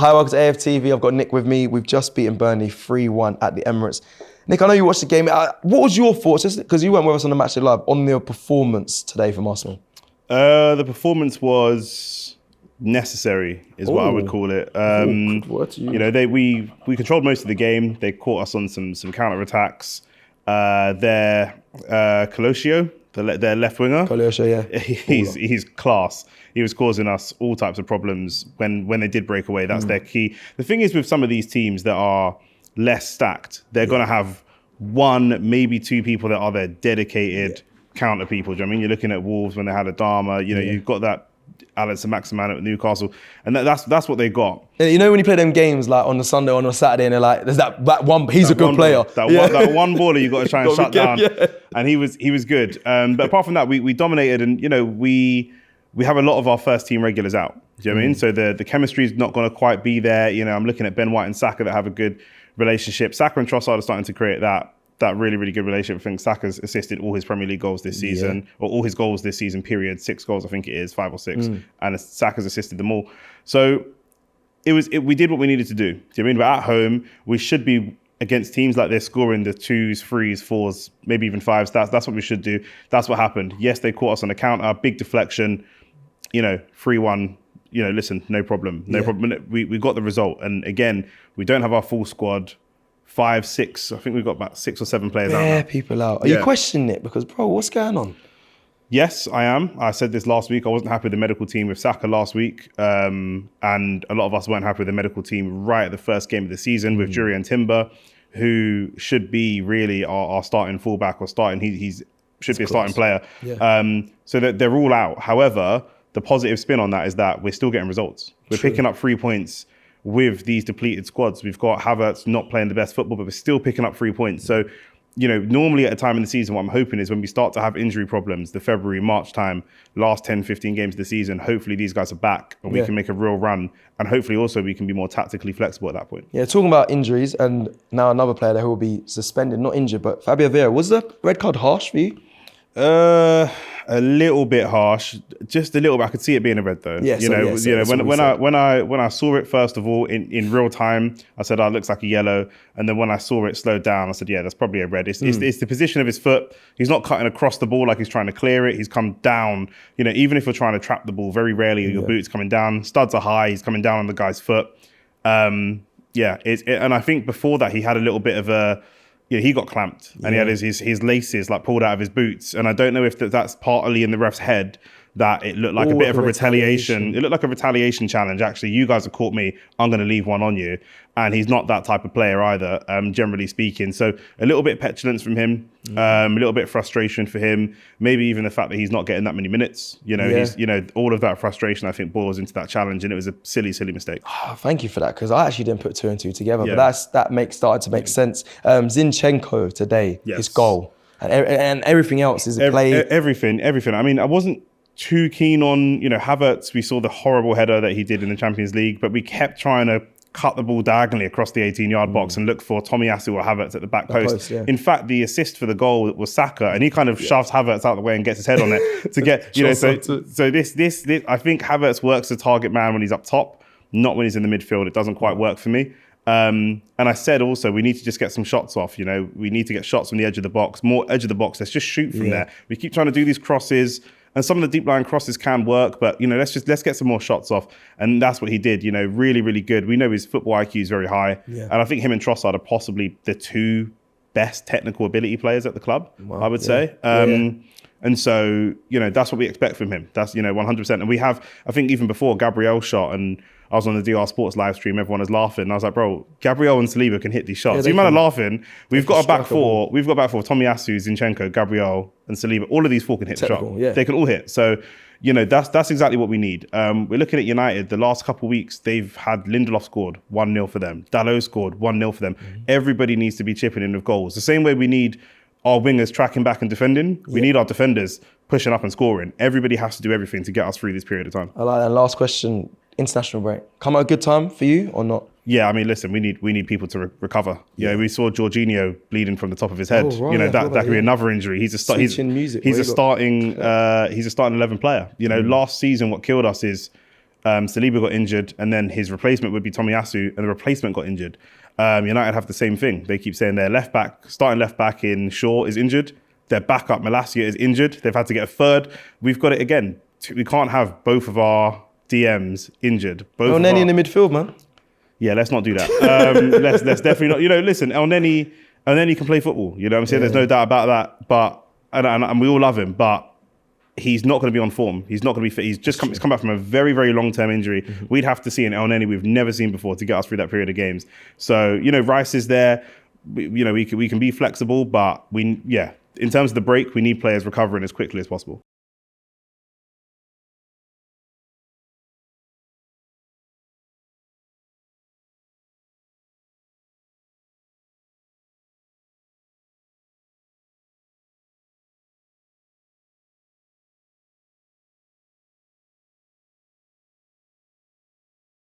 Hi, welcome to AFTV. I've got Nick with me. We've just beaten Burnley 3-1 at the Emirates. Nick, I know you watched the game. What was your thoughts, just because you weren't with us on the match live, on their performance today from Arsenal? The performance was necessary, is what I would call it. Good word to use. You know, we controlled most of the game. They caught us on some counter attacks. Their Colosio, their left winger, Colosio, yeah, he's class. He was causing us all types of problems when they did break away. That's their key. The thing is with some of these teams that are less stacked, they're going to have one, maybe two people that are their dedicated counter people. Do you know what I mean? You're looking at Wolves when they had Adama. You know, you've got that Alex Maximan at Newcastle, and that's what they got. You know when you play them games like on the Sunday or on a Saturday, and they're like, "There's that one. He's a good player. That one baller you got to try and shut down." And he was good. But apart from that, we dominated, and you know we have a lot of our first team regulars out. Do you know what I mean? So the chemistry is not going to quite be there. You know, I'm looking at Ben White and Saka that have a good relationship. Saka and Trossard are starting to create that really, really good relationship. I think Saka's assisted all his Premier League goals this season, or all his goals this season, period. 6 goals, I think it is, 5 or 6. And Saka's assisted them all. So we did what we needed to do. Do you know what I mean? But at home, we should be against teams like this scoring the 2s, 3s, 4s, maybe even 5s. That's what we should do. That's what happened. Yes, they caught us on the counter, big deflection, 3-1. Listen, no problem. No problem. We got the result. And again, we don't have our full squad. 5, 6. I think we've got about 6 or 7 players out. Yeah, people out. Are you questioning it? Because, bro, what's going on? Yes, I am. I said this last week. I wasn't happy with the medical team with Saka last week. And a lot of us weren't happy with the medical team right at the first game of the season with Jury and Timber, who should be really our starting fullback or starting. He should be a starting player. Yeah. So that they're all out. However, the positive spin on that is that we're still getting results. We're picking up 3 points with these depleted squads. We've got Havertz not playing the best football, but we're still picking up 3 points. So, normally at a time in the season, what I'm hoping is when we start to have injury problems, the February, March time, last 10, 15 games of the season, hopefully these guys are back and we can make a real run. And hopefully also we can be more tactically flexible at that point. Yeah, talking about injuries, and now another player there who will be suspended, not injured, but Fabio Vieira. Was the red card harsh for you? A little bit harsh, just a little bit. I could see it being a red though. When I saw it first of all in real time, I said, "Oh, it looks like a yellow." And then when I saw it slowed down, I said, "Yeah, that's probably a red." It's the position of his foot. He's not cutting across the ball like he's trying to clear it. He's come down. Even if you're trying to trap the ball, very rarely are your boots coming down. Studs are high. He's coming down on the guy's foot. And I think before that he had a little bit of a. He got clamped and he had his laces like pulled out of his boots. And I don't know if that's partly in the ref's head that it looked like a bit of a retaliation. It looked like a retaliation challenge. Actually, you guys have caught me. I'm going to leave one on you. And he's not that type of player either, generally speaking. So a little bit of petulance from him, a little bit of frustration for him. Maybe even the fact that he's not getting that many minutes. He's, all of that frustration, I think, boils into that challenge. And it was a silly, silly mistake. Oh, thank you for that, because I actually didn't put 2 and 2 together. But that started to make sense. Zinchenko today, his goal, and everything else is a play. Everything. I mean, I wasn't too keen on, Havertz. We saw the horrible header that he did in the Champions League, but we kept trying to cut the ball diagonally across the 18-yard box and look for Tomiyasu or Havertz at the back post. In fact, the assist for the goal was Saka, and he kind of shoves Havertz out of the way and gets his head on it to get, so this I think Havertz works the target man when he's up top, not when he's in the midfield. It doesn't quite work for me. And I said also, we need to just get some shots off. We need to get shots from the edge of the box, more edge of the box. Let's just shoot from there. We keep trying to do these crosses. And some of the deep line crosses can work, but let's get some more shots off. And that's what he did. Really, really good. We know his football IQ is very high, and I think him and Trossard are possibly the 2 best technical ability players at the club. I would say. And so that's what we expect from him. That's 100%. And we have, I think, even before Gabriel shot, and I was on the DR Sports live stream, everyone was laughing. And I was like, bro, Gabriel and Saliba can hit these shots. You man are laughing. We've got a back four. We've got a back four. Tomiyasu, Zinchenko, Gabriel, and Saliba. All of these 4 can hit the shot. Yeah. They can all hit. So, that's exactly what we need. We're looking at United. The last couple of weeks, they've had Lindelof scored 1-0 for them. Dalot scored 1-0 for them. Everybody needs to be chipping in with goals. The same way we need our wingers tracking back and defending, we need our defenders pushing up and scoring. Everybody has to do everything to get us through this period of time. I like that. Last question. International break. Come at a good time for you or not? Yeah, I mean, listen, we need people to recover. We saw Jorginho bleeding from the top of his head. That could be another injury. He's a starting 11 player. Last season, what killed us is Saliba got injured, and then his replacement would be Tomiyasu, and the replacement got injured. United have the same thing. They keep saying their starting left back in Shaw is injured. Their backup, Malacia, is injured. They've had to get a third. We've got it again. We can't have both of our DMs injured. El Neni in the midfield, man. Yeah, let's not do that. Let's definitely not. Listen, El Neni can play football. You know what I'm saying? There's no doubt about that. But and we all love him, but he's not going to be on form. He's not going to be fit. He's come back from a very, very long-term injury. Mm-hmm. We'd have to see an El Neni we've never seen before to get us through that period of games. So, Rice is there. We can be flexible, but in terms of the break, we need players recovering as quickly as possible.